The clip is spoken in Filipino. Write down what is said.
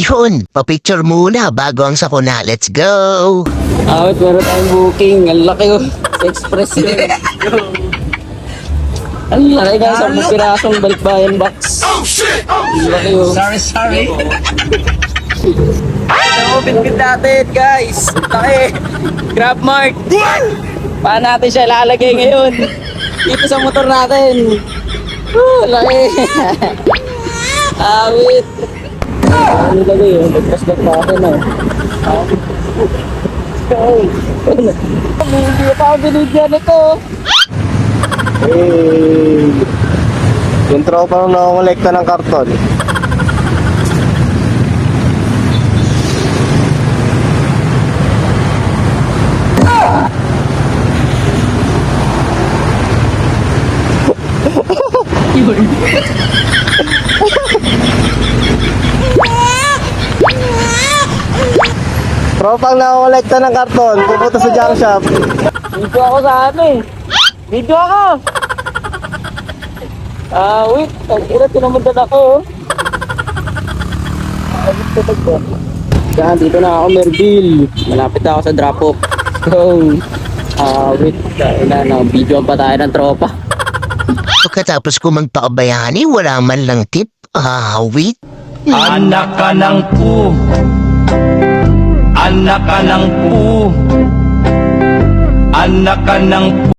Ihon, papicture muna bago ang sakuna. Let's go! Awit, meron tayong booking. Ang laki oh. Sa Express yun. Ang laki guys. Ang pirasong balikbayan box. Ang laki oh. Sorry. Ito, binbit natin guys. Laki. Grab Mart. Paano natin siya lalagay ngayon? Dito sa motor natin. Laki. Awit. Ano lagay yun? Nagpas-lag pa akin oh. Hindi pa ako binigyan ito. Yung tropa nung nakakolekta ng karton. Tropang nakakolekta ng karton, pupunta sa junk shop. Video ako sa ano eh. Video ako! Wait. Tag-ina, tinamundan ako oh. Yan, dito na ako, Merville. Malapit ako sa drop-off. So, wait. Video pa tayo ng tropa. Pagkatapos ko magpakabayani, wala man lang tip. Wait. Anak ka ng pu. Anak ka ng pu. Anak ka ng pu.